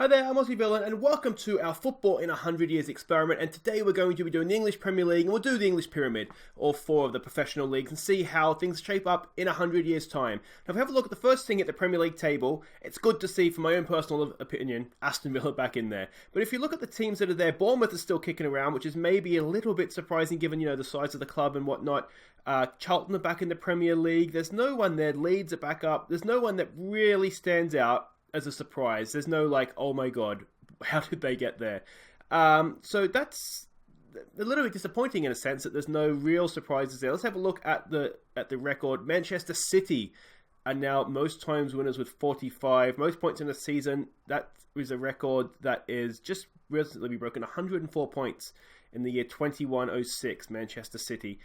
Hi there, I'm Aussie Villain, and welcome to our Football in 100 Years experiment. And today we're going to be doing the English Premier League, and we'll do the English Pyramid, all four of the professional leagues, and see how things shape up in 100 years' time. Now, if we have a look at the first thing at the Premier League table, it's good to see, from my own personal opinion, Aston Villa back in there. But if you look at the teams that are there, Bournemouth is still kicking around, which is maybe a little bit surprising given, the size of the club and whatnot. Charlton are back in the Premier League. There's no one there. Leeds are back up. There's no one that really stands out as a surprise. There's no oh my god, how did they get there? So that's a little bit disappointing in a sense that there's no real surprises there. Let's have a look at the record. Manchester City are now most times winners with 45. Most points in a season. That is a record that is just recently broken. 104 points in the year 2106, Manchester City.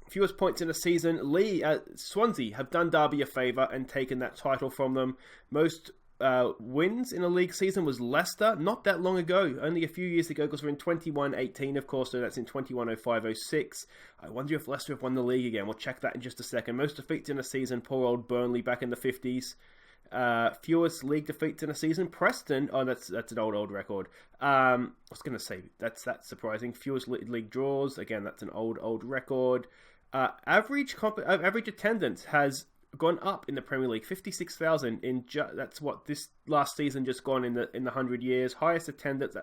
Fewest points in a season. Swansea have done Derby a favour and taken that title from them. Most wins in a league season was Leicester, not that long ago, only a few years ago, because we're in 21-18, of course, so that's in 21-05-06. I wonder if Leicester have won the league again. We'll check that in just a second. Most defeats in a season, poor old Burnley back in the 50s. Fewest league defeats in a season, Preston. Oh, that's an old record. I was going to say that's surprising. Fewest league draws, again, that's an old record. Average attendance has gone up in the Premier League, 56,000 that's what this last season just gone in the 100 years. Highest attendance.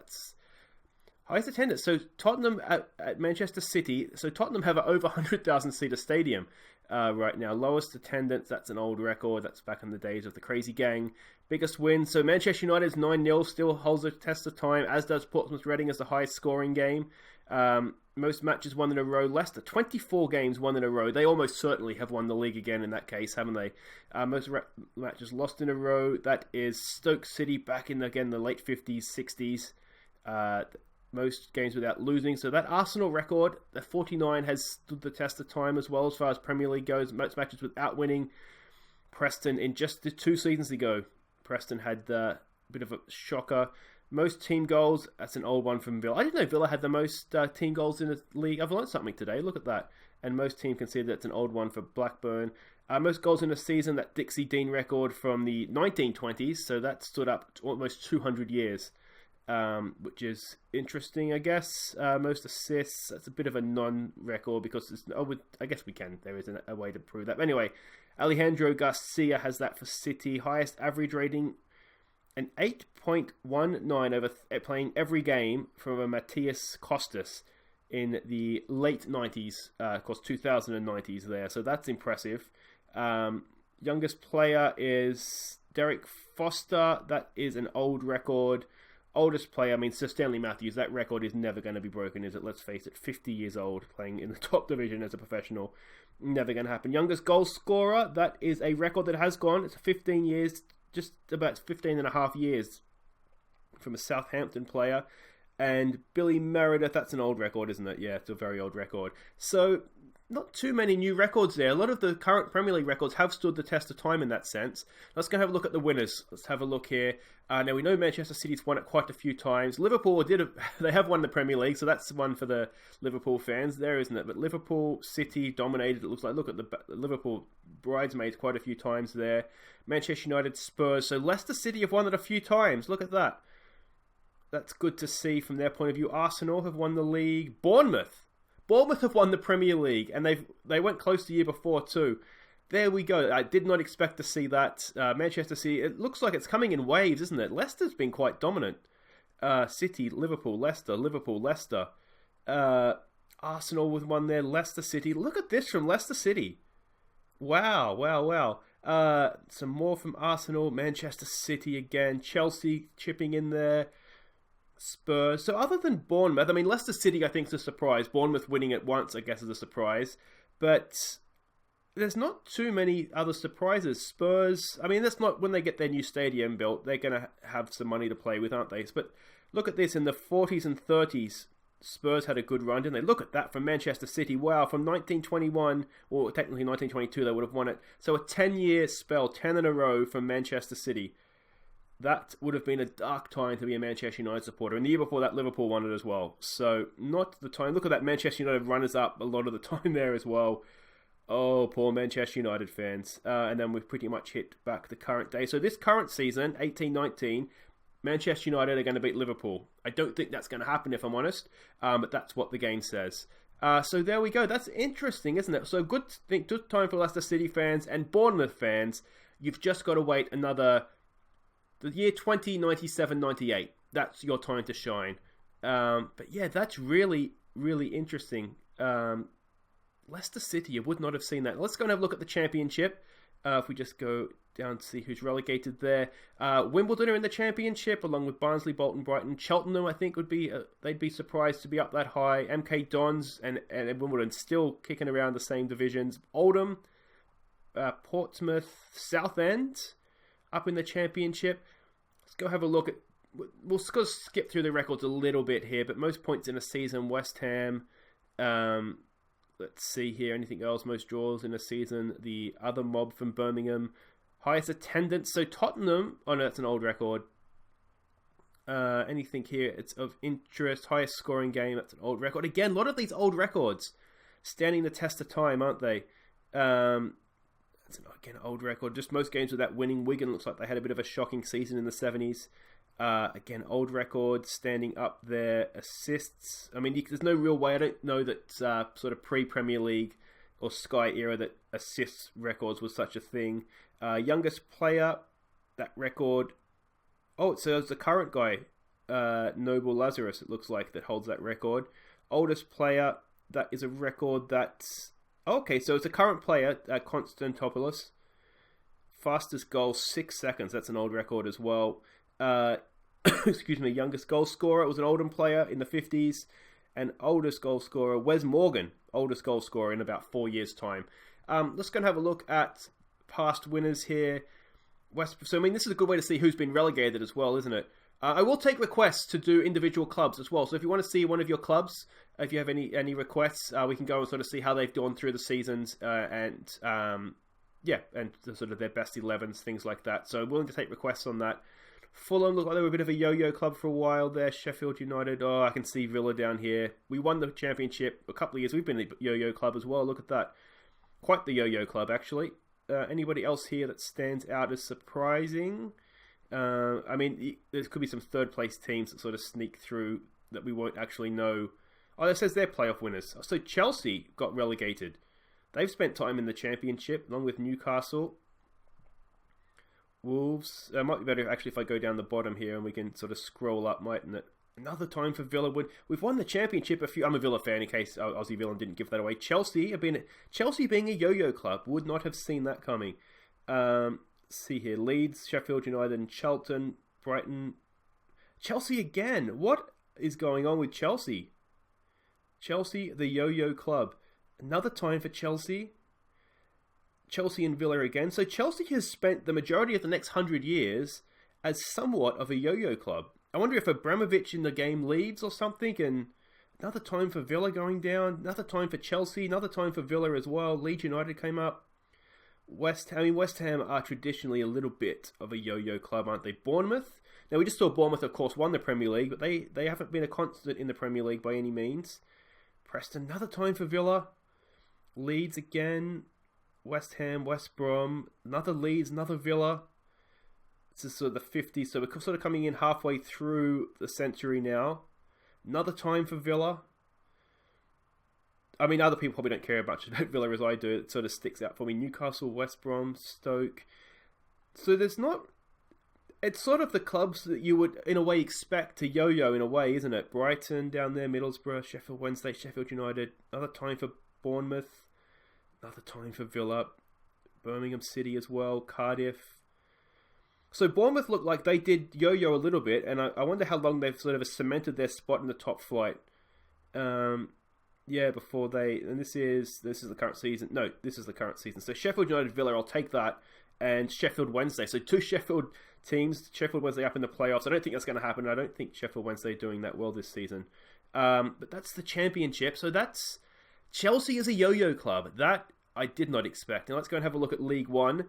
So Tottenham at Manchester City. So Tottenham have an over 100,000 seater stadium right now. Lowest attendance. That's an old record. That's back in the days of the Crazy Gang. Biggest win. So Manchester United's 9-0 still holds the test of time, as does Portsmouth Reading as the highest scoring game. Most matches won in a row. Leicester, 24 games won in a row. They almost certainly have won the league again in that case, haven't they? Most matches lost in a row. That is Stoke City back in, again, the late 50s, 60s. Most games without losing. So that Arsenal record, the 49, has stood the test of time as well as far as Premier League goes. Most matches without winning. Preston, in just 2 seasons ago, Preston had a bit of a shocker. Most team goals, that's an old one from Villa. I didn't know Villa had the most team goals in the league. I've learned something today, look at that. And most team conceded, that's an old one for Blackburn. Most goals in a season, that Dixie Dean record from the 1920s. So that stood up to almost 200 years, which is interesting, I guess. Most assists, that's a bit of a non-record because I guess we can. There is a way to prove that. But anyway, Alejandro Garcia has that for City. Highest average rating, an 8.19 over playing every game from a Matthias Costas in the late 90s, of course 2090s there, so that's impressive. Youngest player is Derek Foster. That is an old record. Oldest player, Sir Stanley Matthews, that record is never going to be broken, is it? Let's face it, 50 years old, playing in the top division as a professional. Never going to happen. Youngest goal scorer, that is a record that has gone. It's 15 years, just about 15 and a half years from a Southampton player. And Billy Meredith, that's an old record, isn't it? Yeah, it's a very old record. So, not too many new records there. A lot of the current Premier League records have stood the test of time in that sense. Let's go have a look at the winners. Let's have a look here. Now, we know Manchester City's won it quite a few times. Liverpool they have won the Premier League, so that's one for the Liverpool fans there, isn't it? But Liverpool, City dominated, it looks like. Look at the Liverpool bridesmaids quite a few times there. Manchester United, Spurs. So Leicester City have won it a few times. Look at that. That's good to see from their point of view. Arsenal have won the league. Bournemouth have won the Premier League, and they went close the year before too. There we go. I did not expect to see that. Manchester City, it looks like it's coming in waves, isn't it? Leicester's been quite dominant. City, Liverpool, Leicester, Liverpool, Leicester. Arsenal with one there, Leicester City. Look at this from Leicester City. Wow. Some more from Arsenal, Manchester City again, Chelsea chipping in there. Spurs. So other than Bournemouth, Leicester City I think is a surprise. Bournemouth winning it once I guess is a surprise. But there's not too many other surprises. Spurs, that's not when they get their new stadium built. They're going to have some money to play with, aren't they? But look at this, in the 40s and 30s, Spurs had a good run, didn't they? Look at that from Manchester City. Wow, from 1921, or technically 1922, they would have won it. So a 10-year spell, 10 in a row from Manchester City. That would have been a dark time to be a Manchester United supporter. And the year before that, Liverpool won it as well. So, not the time. Look at that, Manchester United runners-up a lot of the time there as well. Oh, poor Manchester United fans. And then we've pretty much hit back the current day. So this current season, 18-19, Manchester United are going to beat Liverpool. I don't think that's going to happen, if I'm honest, but that's what the game says. So there we go. That's interesting, isn't it? So good time for Leicester City fans and Bournemouth fans. You've just got to wait the year 2097-98. That's your time to shine. But yeah, that's really, really interesting. Leicester City, you would not have seen that. Let's go and have a look at the Championship. If we just go down to see who's relegated there. Wimbledon are in the Championship, along with Barnsley, Bolton, Brighton. Cheltenham, I think, they'd be surprised to be up that high. MK Dons and Wimbledon still kicking around the same divisions. Oldham, Portsmouth, Southend up in the Championship. Let's go have a look at... We'll skip through the records a little bit here, but most points in a season, West Ham. Let's see here, anything else? Most draws in a season. The other mob from Birmingham. Highest attendance. So Tottenham, oh no, that's an old record. Anything here? It's of interest. Highest scoring game, that's an old record. Again, a lot of these old records standing the test of time, aren't they? That's again, an old record. Just most games without winning. Wigan looks like they had a bit of a shocking season in the 70s. Again, old record standing up there. Assists. I mean, there's no real way. I don't know that sort of pre-Premier League or Sky era that assists records was such a thing. Youngest player, that record. Oh, so it's the current guy, Noble Lazarus, it looks like, that holds that record. Oldest player, that is a record that's... Okay, so it's a current player, Konstantopoulos. Fastest goal, 6 seconds. That's an old record as well. Excuse me, youngest goal scorer, it was an Oldham player in the 50s. And oldest goal scorer, Wes Morgan, oldest goal scorer in about 4 years' time. Let's go and have a look at past winners here. So, I mean, this is a good way to see who's been relegated as well, isn't it? I will take requests to do individual clubs as well. So if you want to see one of your clubs, if you have any requests, we can go and sort of see how they've gone through the seasons and sort of their best 11s, things like that. So willing to take requests on that. Fulham looked like they were a bit of a yo-yo club for a while there. Sheffield United, I can see Villa down here. We won the Championship a couple of years. We've been a yo-yo club as well. Look at that. Quite the yo-yo club, actually. Anybody else here that stands out as surprising? I mean, there could be some third-place teams that sort of sneak through that we won't actually know. Oh, that says they're playoff winners. So Chelsea got relegated. They've spent time in the Championship, along with Newcastle. Wolves. It might be better actually if I go down the bottom here and we can sort of scroll up, mightn't it? Another time for Villa. We've won the Championship a few... I'm a Villa fan in case Aussie Villa didn't give that away. Chelsea being a yo-yo club, would not have seen that coming. See here. Leeds, Sheffield United and Charlton, Brighton. Chelsea again. What is going on with Chelsea? Chelsea, the yo-yo club. Another time for Chelsea. Chelsea and Villa again. So Chelsea has spent the majority of the next 100 years as somewhat of a yo-yo club. I wonder if Abramovich in the game leads or something, and another time for Villa going down, another time for Chelsea, another time for Villa as well. Leeds United came up. West Ham are traditionally a little bit of a yo-yo club, aren't they? Bournemouth. Now, we just saw Bournemouth, of course, won the Premier League, but they haven't been a constant in the Premier League by any means. Preston, another time for Villa. Leeds again. West Ham, West Brom, another Leeds, another Villa. This is sort of the 50s, so we're sort of coming in halfway through the century now. Another time for Villa. I mean, other people probably don't care about Villa as I do. It sort of sticks out for me. Newcastle, West Brom, Stoke. So there's not... It's sort of the clubs that you would, in a way, expect to yo-yo in a way, isn't it? Brighton down there, Middlesbrough, Sheffield Wednesday, Sheffield United. Another time for Bournemouth. Another time for Villa. Birmingham City as well. Cardiff. So Bournemouth looked like they did yo-yo a little bit, and I wonder how long they've sort of cemented their spot in the top flight. Before they... And this is the current season. No, this is the current season. So Sheffield United, Villa, I'll take that. And Sheffield Wednesday. So two Sheffield teams. Sheffield Wednesday up in the playoffs. I don't think that's going to happen. I don't think Sheffield Wednesday are doing that well this season. But that's the Championship. So that's... Chelsea is a yo-yo club. That I did not expect. Now let's go and have a look at League One.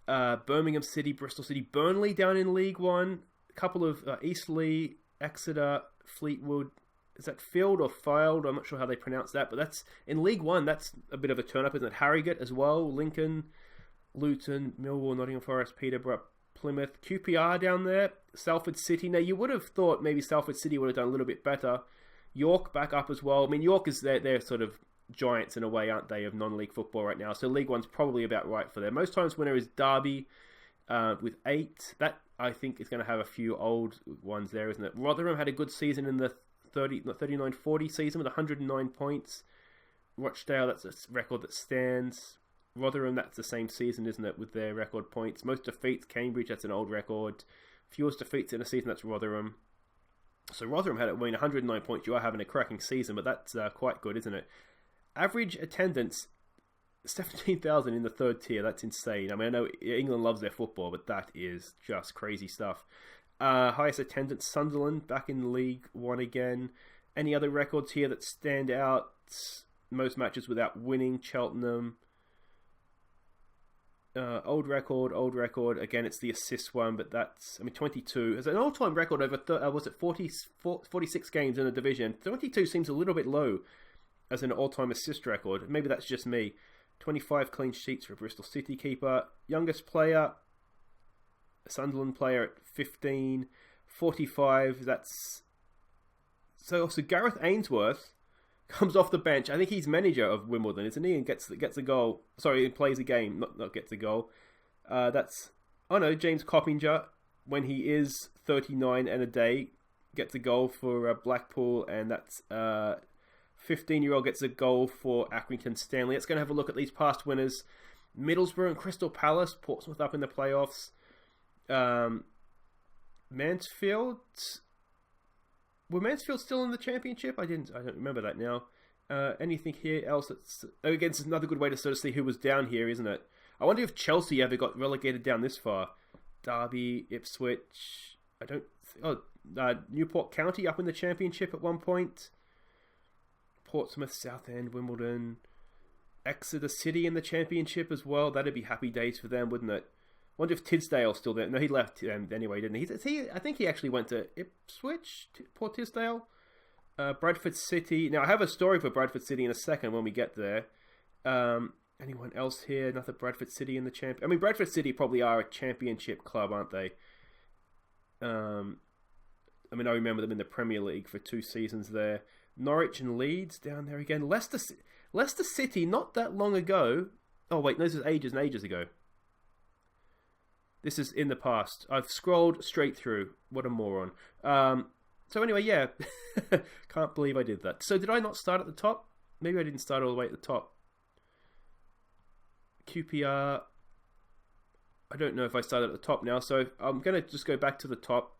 Birmingham City, Bristol City, Burnley down in League One. A couple of Eastleigh, Exeter, Fleetwood. Is that Field or Filed? I'm not sure how they pronounce that, but that's in League One. That's a bit of a turn up, isn't it? Harrogate as well, Lincoln, Luton, Millwall, Nottingham Forest, Peterborough, Plymouth, QPR down there, Salford City. Now, you would have thought maybe Salford City would have done a little bit better. York back up as well. I mean, York is they're sort of giants in a way, aren't they, of non-league football right now. So League One's probably about right for them. Most times winner is Derby with 8. That, I think, is going to have a few old ones there, isn't it? Rotherham had a good season in the 39-40 season with 109 points. Rochdale, that's a record that stands. Rotherham, that's the same season, isn't it, with their record points. Most defeats, Cambridge, that's an old record. Fewest defeats in a season, that's Rotherham. So Rotherham had 109 points. You are having a cracking season, but that's quite good, isn't it? Average attendance, 17,000 in the third tier. That's insane. I mean, I know England loves their football, but that is just crazy stuff. Highest attendance, Sunderland, back in League One again. Any other records here that stand out? Most matches without winning, Cheltenham. Old record. Again, it's the assist one, but that's, 22. It's an all-time record over, 46 games in the division. 22 seems a little bit low as an all-time assist record. Maybe that's just me. 25 clean sheets for a Bristol City keeper. Youngest player, a Sunderland player at 15. 45, that's... So Gareth Ainsworth comes off the bench. I think he's manager of Wimbledon, isn't he? And gets a goal. Sorry, he plays a game, not gets a goal. That's... Oh no, James Coppinger, when he is 39 and a day, gets a goal for Blackpool, and that's... 15-year-old gets a goal for Accrington Stanley. Let's go and have a look at these past winners. Middlesbrough and Crystal Palace, Portsmouth up in the playoffs. Mansfield... Were Mansfield still in the championship? I don't remember that now. Anything here else that's... Again, it's another good way to sort of see who was down here, isn't it? I wonder if Chelsea ever got relegated down this far. Derby, Ipswich... Newport County up in the championship at one point. Portsmouth, Southend, Wimbledon, Exeter City in the championship as well. That'd be happy days for them, wouldn't it? Wonder if Tisdale's still there. No, he left anyway, didn't he? I think he actually went to Ipswich, Port Tisdale. Bradford City. Now, I have a story for Bradford City in a second when we get there. Anyone else here? Another Bradford City in the champion. I mean, Bradford City probably are a championship club, aren't they? I remember them in the Premier League for 2 seasons there. Norwich and Leeds down there again. Leicester City, not that long ago. Oh, wait, no, this is ages and ages ago. This is in the past. I've scrolled straight through. What a moron. So anyway, yeah. Can't believe I did that. So did I not start at the top? Maybe I didn't start all the way at the top. QPR. I don't know if I started at the top now. So I'm going to just go back to the top.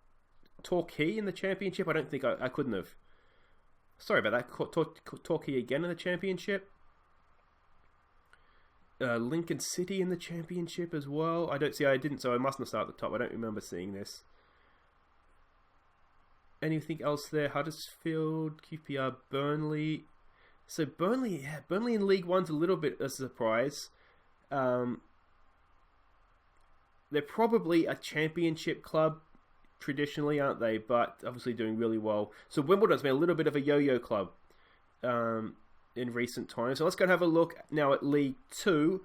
Torquay in the championship. I don't think I couldn't have. Sorry about that. Torquay again in the championship. Lincoln City in the championship as well. I didn't, so I mustn't start at the top. I don't remember seeing this. Anything else there? Huddersfield, QPR, Burnley. So Burnley in League One's a little bit a surprise. They're probably a championship club traditionally, aren't they? But obviously doing really well. So Wimbledon's been a little bit of a yo-yo club in recent times. So let's go and have a look now at League 2.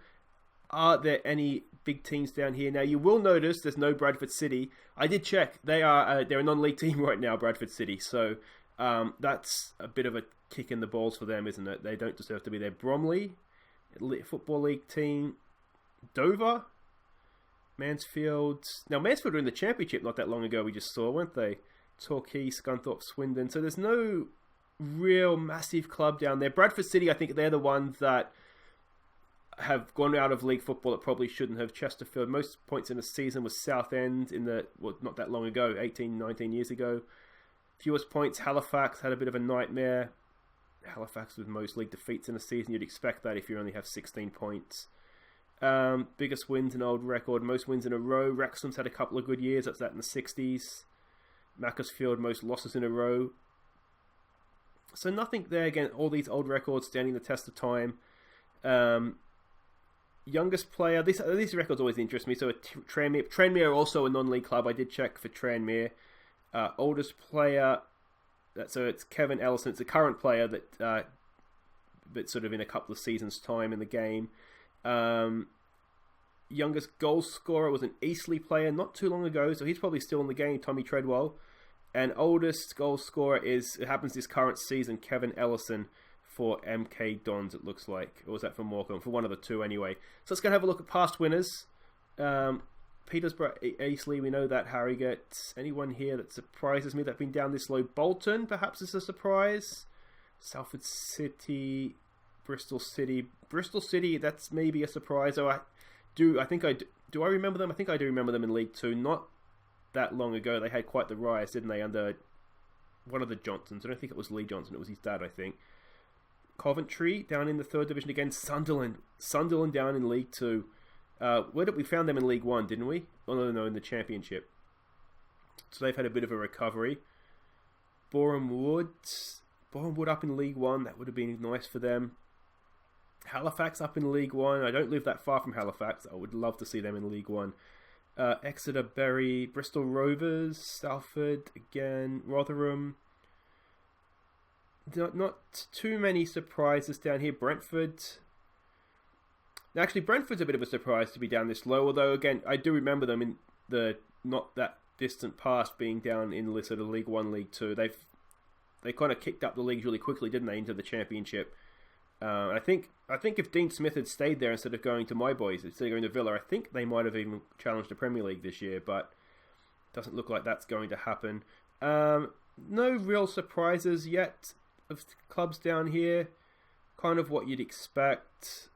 Are there any big teams down here? Now, you will notice there's no Bradford City. I did check. They're a non-league team right now, Bradford City. So that's a bit of a kick in the balls for them, isn't it? They don't deserve to be there. Bromley, Football League team. Dover, Mansfield. Now, Mansfield were in the championship not that long ago, we just saw, weren't they? Torquay, Scunthorpe, Swindon. So there's no real massive club down there. Bradford City, I think they're the ones that have gone out of league football that probably shouldn't have. Chesterfield, most points in a season was Southend not that long ago, 18, 19 years ago. Fewest points, Halifax had a bit of a nightmare. Halifax with most league defeats in a season. You'd expect that if you only have 16 points. Biggest wins, an old record. Most wins in a row. Wrexham's had a couple of good years. That's that in the 60s. Macclesfield, most losses in a row. So nothing there. Again, all these old records standing the test of time. Youngest player. These records always interest me. So Tranmere. Tranmere are also a non-league club. I did check for Tranmere. Oldest player. So it's Kevin Ellison. It's a current player that sort of in a couple of seasons' time in the game. youngest goal scorer was an Eastleigh player not too long ago, so he's probably still in the game, Tommy Treadwell. And oldest goal scorer it happens this current season, Kevin Ellison for MK Dons, it looks like. Or was that for Morecambe? For one of the two anyway. So let's go have a look at past winners. Petersburg, Eastleigh, we know that. Harrogate. Anyone here that surprises me that's been down this low? Bolton, perhaps, is a surprise. Salford City, Bristol City. Bristol City, that's maybe a surprise. Oh, do I remember them? I think I do remember them in League Two. Not that long ago. They had quite the rise, didn't they, under one of the Johnsons. I don't think it was Lee Johnson. It was his dad, I think. Coventry, down in the 3rd Division again. Sunderland down in League Two. We found them in League One, didn't we? Oh, no, in the Championship. So they've had a bit of a recovery. Boreham Wood up in League One. That would have been nice for them. Halifax up in League One. I don't live that far from Halifax. I would love to see them in League One. Exeter, Bury, Bristol Rovers, Salford again, Rotherham. Not too many surprises down here. Brentford. Actually, Brentford's a bit of a surprise to be down this low, although, again, I do remember them in the not that distant past being down in sort of League 1, League 2. They kind of kicked up the leagues really quickly, didn't they, into the Championship. I think if Dean Smith had stayed there instead of going to my boys, instead of going to Villa, I think they might have even challenged the Premier League this year, but it doesn't look like that's going to happen. No real surprises yet of clubs down here. Kind of what you'd expect.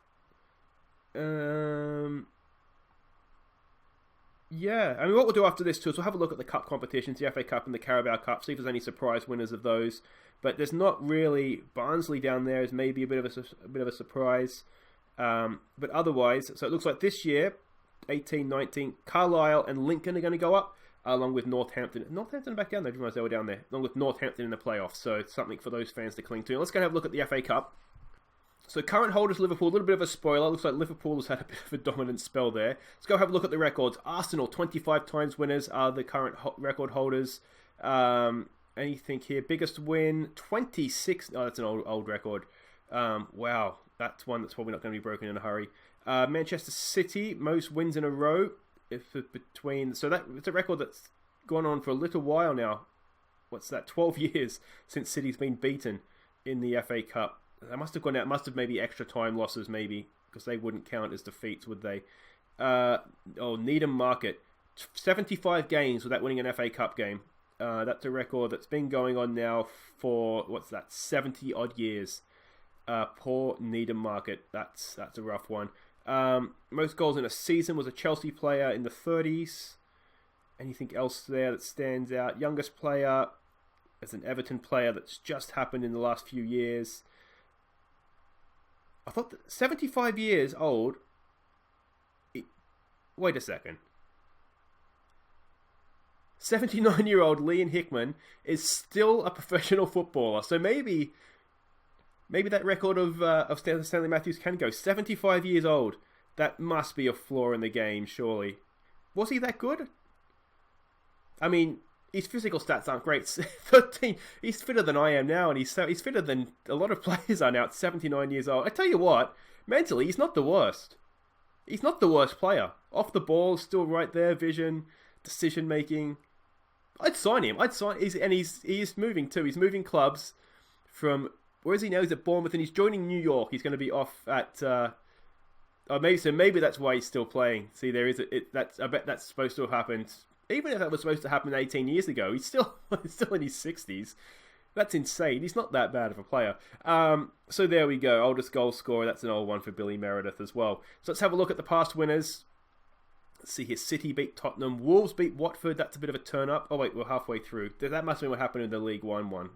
Yeah, I mean, what we'll do after this too is we'll have a look at the cup competitions, the FA Cup and the Carabao Cup, see if there's any surprise winners of those. But there's not really. Barnsley down there is maybe a bit of a surprise. But otherwise, so it looks like this year, 18-19, Carlisle and Lincoln are going to go up, along with Northampton. Northampton back down there, I didn't realize they were down there. Along with Northampton in the playoffs, so it's something for those fans to cling to. Let's go have a look at the FA Cup. So current holders Liverpool, a little bit of a spoiler. Looks like Liverpool has had a bit of a dominant spell there. Let's go have a look at the records. Arsenal, 25 times winners, are the current record holders. Anything here? Biggest win, 26. Oh, that's an old record. Wow, that's one that's probably not going to be broken in a hurry. Manchester City, most wins in a row. So it's a record that's gone on for a little while now. What's that? 12 years since City's been beaten in the FA Cup. That must have gone out. Must have maybe extra time losses, maybe, because they wouldn't count as defeats, would they? Needham Market, 75 games without winning an FA Cup game. That's a record that's been going on now for 70 odd years. Poor Needham Market. That's a rough one. Most goals in a season was a Chelsea player in the 30s. Anything else there that stands out? Youngest player is an Everton player that's just happened in the last few years. I thought that 75 years old. Wait a second. 79-year-old Liam Hickman is still a professional footballer. So maybe that record of Stanley Matthews can go. 75 years old. That must be a flaw in the game, surely. Was he that good? I mean, his physical stats aren't great. 13. He's fitter than I am now, and he's fitter than a lot of players are now at 79 years old. I tell you what, mentally, he's not the worst. He's not the worst player. Off the ball, still right there, vision, decision making. I'd sign him. He's moving too. He's moving clubs from where is he now? He's at Bournemouth, and he's joining New York. He's going to be off at. Maybe that's why he's still playing. See, there is I bet that's supposed to have happened. Even if that was supposed to happen 18 years ago, he's still in his 60s. That's insane. He's not that bad of a player. So there we go. Oldest goal scorer. That's an old one for Billy Meredith as well. So let's have a look at the past winners. Let's see here. City beat Tottenham. Wolves beat Watford. That's a bit of a turn up. Oh wait, we're halfway through. That must have been what happened in the League One one.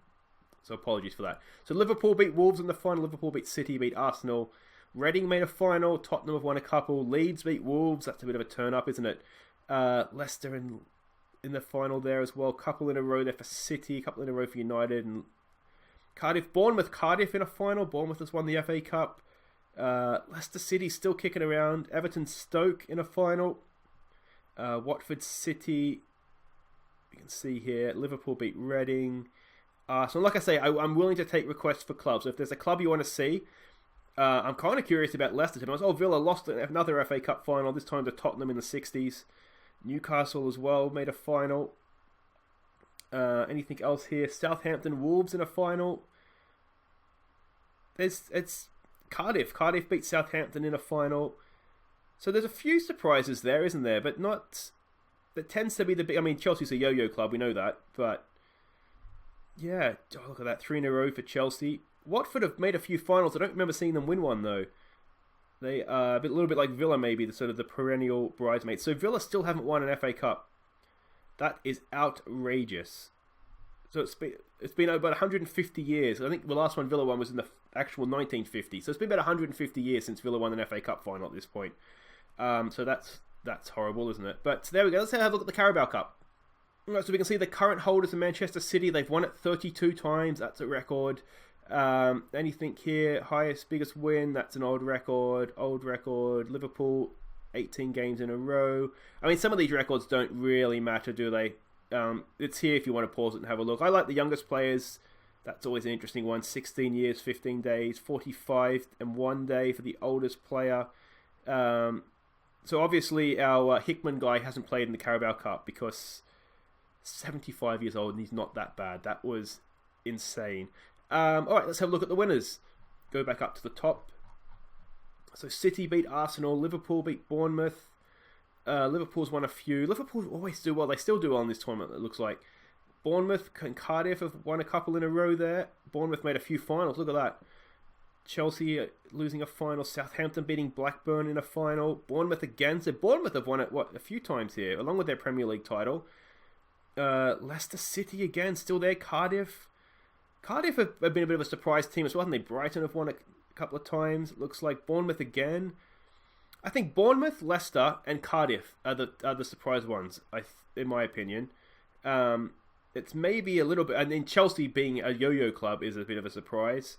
So apologies for that. So Liverpool beat Wolves in the final. Liverpool beat City, beat Arsenal. Reading made a final. Tottenham have won a couple. Leeds beat Wolves. That's a bit of a turn up, isn't it? Leicester in the final there as well. Couple in a row there for City. Couple in a row for United. And Cardiff in a final. Bournemouth has won the FA Cup. Leicester City still kicking around. Everton Stoke in a final. Watford City. You can see here. Liverpool beat Reading. So like I say, I'm willing to take requests for clubs. So if there's a club you want to see, I'm kind of curious about Leicester. Villa lost another FA Cup final, this time to Tottenham in the 60s. Newcastle as well made a final. Anything else here? Southampton, Wolves in a final. It's Cardiff. Cardiff beat Southampton in a final. So there's a few surprises there, isn't there? But not... That tends to be the big... I mean, Chelsea's a yo-yo club, we know that. But, yeah. Oh, look at that. 3 in a row for Chelsea. Watford have made a few finals. I don't remember seeing them win one, though. They are a little bit like Villa, maybe, the sort of the perennial bridesmaids. So Villa still haven't won an FA Cup. That is outrageous. So it's been about 150 years. I think the last one Villa won was in the actual 1950s. So it's been about 150 years since Villa won an FA Cup final at this point. So that's horrible, isn't it? But there we go. Let's have a look at the Carabao Cup. Right, so we can see the current holders in Manchester City. They've won it 32 times. That's a record. Anything here? Highest, biggest win. That's an old record. Old record. Liverpool, 18 games in a row. I mean, some of these records don't really matter, do they? It's here if you want to pause it and have a look. I like the youngest players. That's always an interesting one. 16 years, 15 days, 45 and 1 day for the oldest player. So obviously our Hickman guy hasn't played in the Carabao Cup because 75 years old and he's not that bad. That was insane. Alright, let's have a look at the winners. Go back up to the top. So City beat Arsenal, Liverpool beat Bournemouth. Liverpool's won a few. Liverpool always do well. They still do well in this tournament, it looks like. Bournemouth and Cardiff have won a couple in a row there. Bournemouth made a few finals. Look at that. Chelsea losing a final. Southampton beating Blackburn in a final. Bournemouth again. So Bournemouth have won it, a few times here, along with their Premier League title. Leicester City again, still there. Cardiff have been a bit of a surprise team as well, haven't they? Brighton have won a couple of times. It looks like Bournemouth again. I think Bournemouth, Leicester, and Cardiff are the surprise ones, in my opinion. It's maybe a little bit... And then Chelsea being a yo-yo club is a bit of a surprise.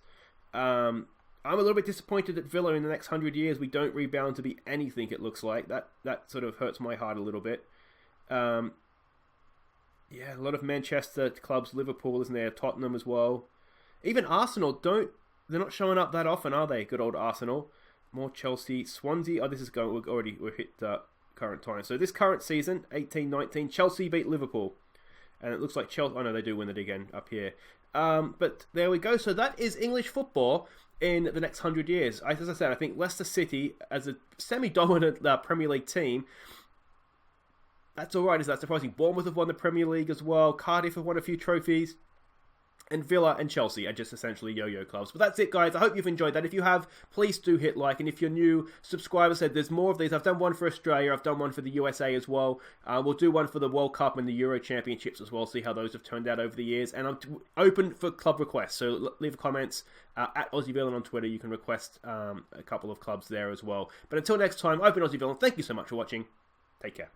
I'm a little bit disappointed that Villa in the next 100 years, we don't rebound to be anything, it looks like. That sort of hurts my heart a little bit. Yeah, a lot of Manchester clubs, Liverpool, isn't there? Tottenham as well. Even Arsenal, they're not showing up that often, are they? Good old Arsenal. More Chelsea. Swansea, we're hit current time. So this current season, 18-19, Chelsea beat Liverpool. And it looks like Chelsea... Oh no, they do win it again up here. But there we go. So that is English football in the next 100 years. As I said, I think Leicester City, as a semi-dominant Premier League team, that's alright. Is that surprising? Bournemouth have won the Premier League as well. Cardiff have won a few trophies. And Villa and Chelsea are just essentially yo-yo clubs. But that's it, guys. I hope you've enjoyed that. If you have, please do hit like. And if you're new, subscribe. I said there's more of these. I've done one for Australia. I've done one for the USA as well. We'll do one for the World Cup and the Euro Championships as well. See how those have turned out over the years. And I'm open for club requests. So leave comments at Aussie Villain on Twitter. You can request a couple of clubs there as well. But until next time, I've been Aussie Villain. Thank you so much for watching. Take care.